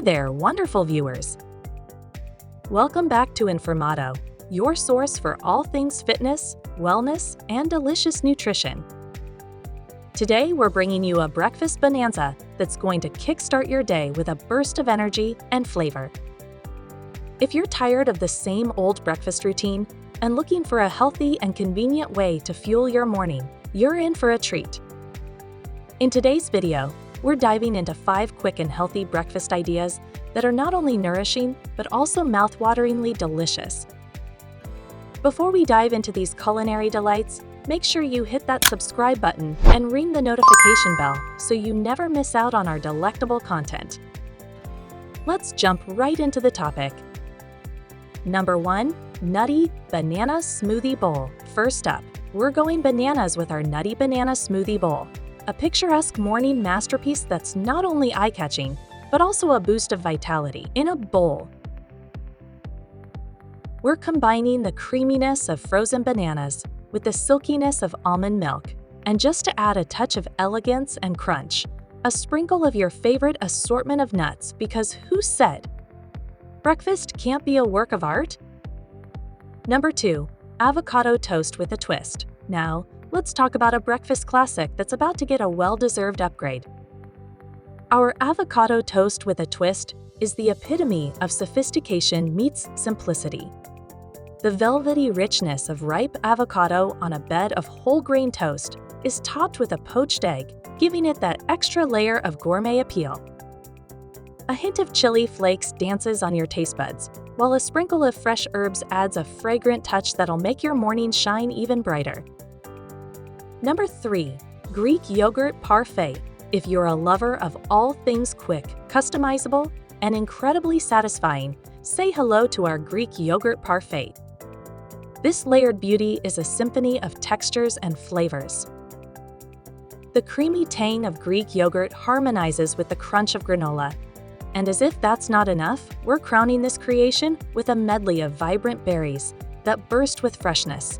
Hey there, wonderful viewers! Welcome back to Informato, your source for all things fitness, wellness, and delicious nutrition. Today, we're bringing you a breakfast bonanza that's going to kickstart your day with a burst of energy and flavor. If you're tired of the same old breakfast routine and looking for a healthy and convenient way to fuel your morning, you're in for a treat. In today's video, we're diving into 5 quick and healthy breakfast ideas that are not only nourishing, but also mouth-wateringly delicious. Before we dive into these culinary delights, make sure you hit that subscribe button and ring the notification bell so you never miss out on our delectable content. Let's jump right into the topic. Number 1. Nutty Banana Smoothie Bowl. First up, we're going bananas with our Nutty Banana Smoothie Bowl. A picturesque morning masterpiece that's not only eye-catching, but also a boost of vitality in a bowl. We're combining the creaminess of frozen bananas with the silkiness of almond milk, and just to add a touch of elegance and crunch, a sprinkle of your favorite assortment of nuts, because who said breakfast can't be a work of art? Number 2. Avocado Toast with a Twist. Now, let's talk about a breakfast classic that's about to get a well-deserved upgrade. Our avocado toast with a twist is the epitome of sophistication meets simplicity. The velvety richness of ripe avocado on a bed of whole-grain toast is topped with a poached egg, giving it that extra layer of gourmet appeal. A hint of chili flakes dances on your taste buds, while a sprinkle of fresh herbs adds a fragrant touch that'll make your morning shine even brighter. Number 3. Greek Yogurt Parfait. If you're a lover of all things quick, customizable, and incredibly satisfying, say hello to our Greek Yogurt Parfait. This layered beauty is a symphony of textures and flavors. The creamy tang of Greek yogurt harmonizes with the crunch of granola. And as if that's not enough, we're crowning this creation with a medley of vibrant berries that burst with freshness.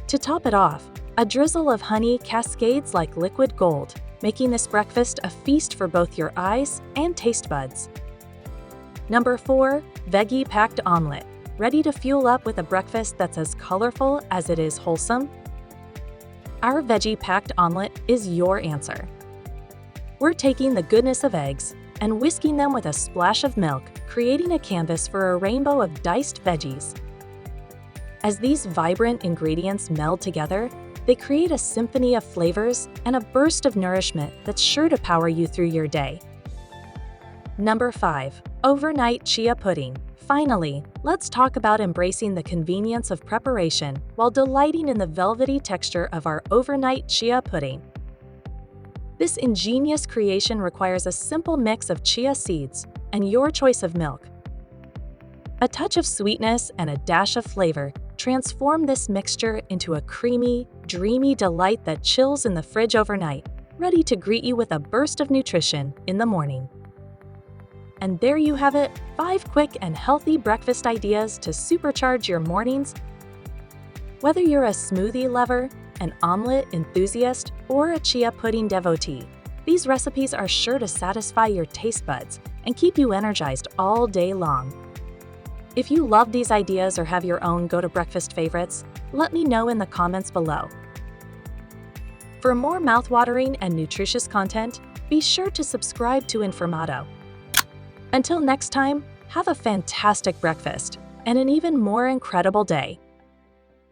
To top it off, a drizzle of honey cascades like liquid gold, making this breakfast a feast for both your eyes and taste buds. Number 4. Veggie-packed omelet. Ready to fuel up with a breakfast that's as colorful as it is wholesome? Our veggie-packed omelet is your answer. We're taking the goodness of eggs and whisking them with a splash of milk, creating a canvas for a rainbow of diced veggies. As these vibrant ingredients meld together, they create a symphony of flavors and a burst of nourishment that's sure to power you through your day. Number 5. Overnight Chia Pudding. Finally, let's talk about embracing the convenience of preparation while delighting in the velvety texture of our overnight chia pudding. This ingenious creation requires a simple mix of chia seeds and your choice of milk. A touch of sweetness and a dash of flavor transform this mixture into a creamy, dreamy delight that chills in the fridge overnight, ready to greet you with a burst of nutrition in the morning. And there you have it, 5 quick and healthy breakfast ideas to supercharge your mornings. Whether you're a smoothie lover, an omelet enthusiast, or a chia pudding devotee, these recipes are sure to satisfy your taste buds and keep you energized all day long. If you love these ideas or have your own go-to-breakfast favorites, let me know in the comments below. For more mouth-watering and nutritious content, be sure to subscribe to Informato. Until next time, have a fantastic breakfast and an even more incredible day.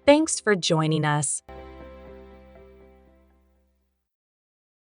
Thanks for joining us.